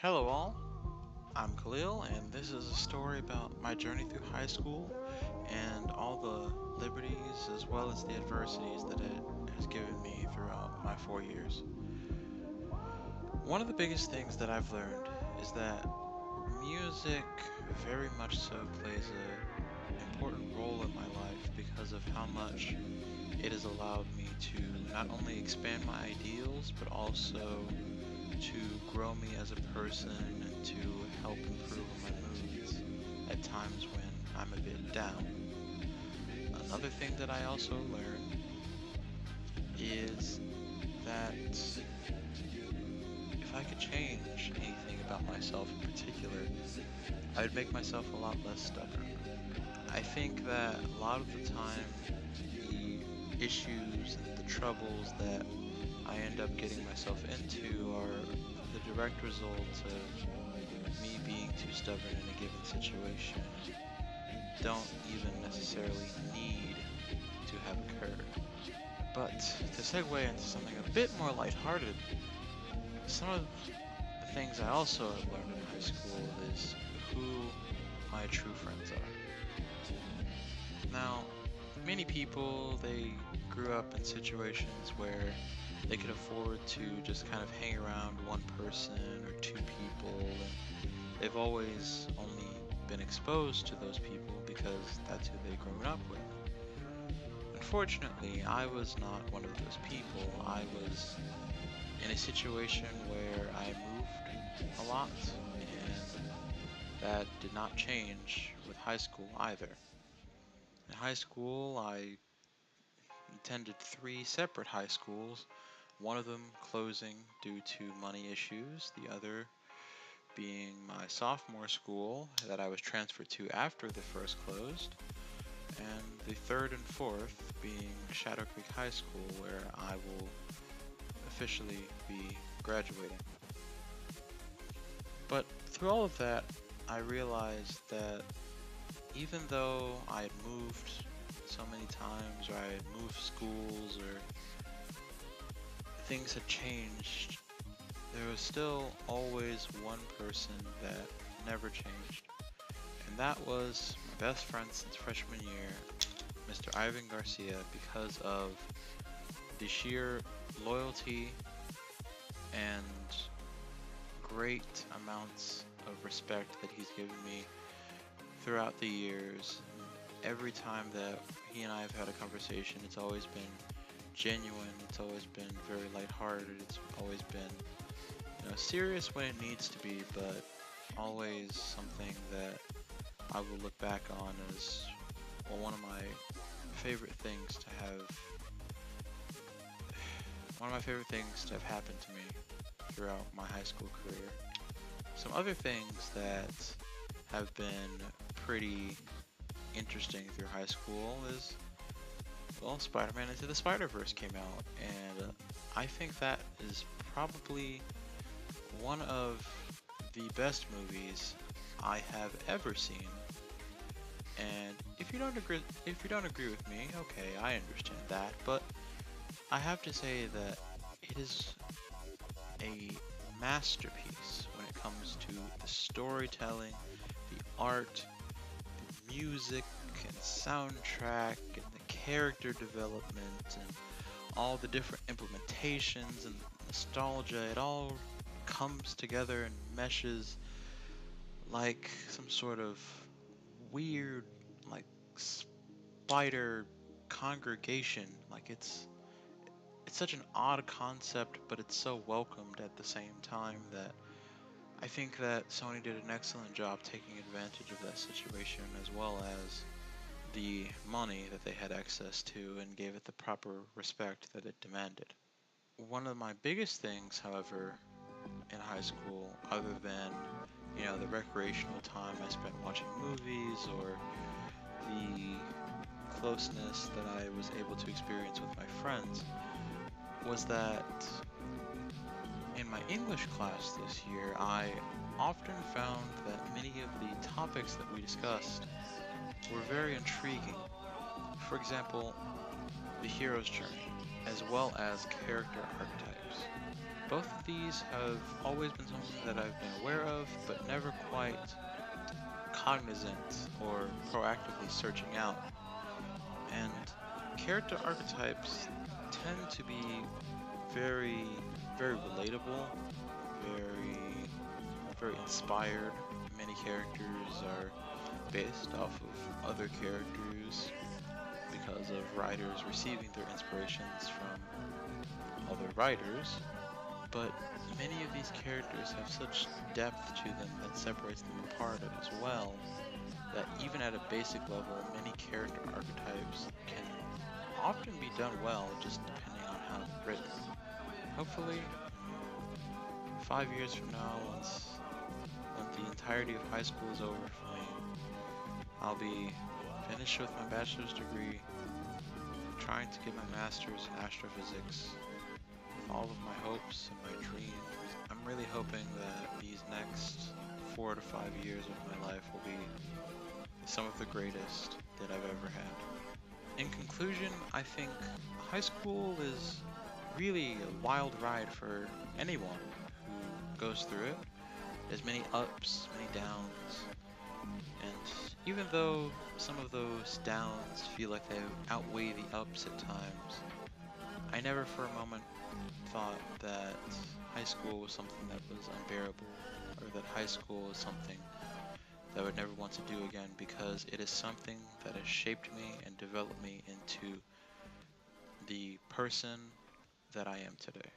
Hello, all. I'm Khalil, and this is a story about my journey through high school and all the liberties as well as the adversities that it has given me throughout my 4 years. One of the biggest things that I've learned is that music very much so plays a important role in my life because of how much it has allowed me to not only expand my ideals but also to grow me as a person and to help improve my moods at times when I'm a bit down. Another thing that I also learned is that if I could change anything about myself in particular, I would make myself a lot less stubborn. I think that a lot of the time, the issues and the troubles that I end up getting myself into are the direct result of me being too stubborn in a given situation don't even necessarily need to have occurred. But to segue into something a bit more lighthearted, some of the things I also have learned in high school is who my true friends are. Now, many people, they grew up in situations where they could afford to just kind of hang around one person or two people, and they've always only been exposed to those people because that's who they've grown up with. Unfortunately, I was not one of those people. I was in a situation where I moved a lot, and that did not change with high school either. In high school, I attended three separate high schools, one of them closing due to money issues, the other being my sophomore school that I was transferred to after the first closed, and the third and fourth being Shadow Creek High School, where I will officially be graduating. But through all of that, I realized that even though I had moved so many times, or I had moved schools, or things had changed, there was still always one person that never changed. And that was my best friend since freshman year, Mr. Ivan Garcia, because of the sheer loyalty and great amounts of respect that he's given me throughout the years. Every time that he and I have had a conversation, it's always been genuine, it's always been very lighthearted, it's always been, serious when it needs to be, but always something that I will look back on as, well, one of my favorite things to have happened to me throughout my high school career. Some other things that have been pretty interesting through high school is, well, Spider-Man Into the Spider-Verse came out, and I think that is probably one of the best movies I have ever seen. And if you don't agree with me, okay, I understand that, but I have to say that it is a masterpiece when it comes to the storytelling, the art, the music and soundtrack, and the character development, and all the different implementations and nostalgia. It all comes together and meshes like some sort of weird, like, spider congregation. Like, it's such an odd concept, but it's so welcomed at the same time that I think that Sony did an excellent job taking advantage of that situation, as well as the money that they had access to, and gave it the proper respect that it demanded. One of my biggest things, however, in high school, other than, the recreational time I spent watching movies, or the closeness that I was able to experience with my friends, was that in my English class this year, I often found that many of the topics that we discussed were very intriguing. For example, the hero's journey. as well as character archetypes. Both of these have always been something that I've been aware of, but never quite cognizant or proactively searching out. And character archetypes tend to be very, very relatable, very, very inspired. Many characters are based off of other characters because of writers receiving their inspirations from other writers. But many of these characters have such depth to them that separates them apart as well, that even at a basic level, many character archetypes can often be done well, just depending on how they're written. Hopefully, 5 years from now, when the entirety of high school is over for me, I'll be finished with my bachelor's degree, trying to get my master's in astrophysics, with all of my hopes and my dreams. I'm really hoping that these next 4 to 5 years of my life will be some of the greatest that I've ever had. In conclusion, I think high school is really a wild ride for anyone who goes through it. There's many ups, many downs, and even though some of those downs feel like they outweigh the ups at times, I never for a moment thought that high school was something that was unbearable, or that high school was something that I would never want to do again, because it is something that has shaped me and developed me into the person that I am today.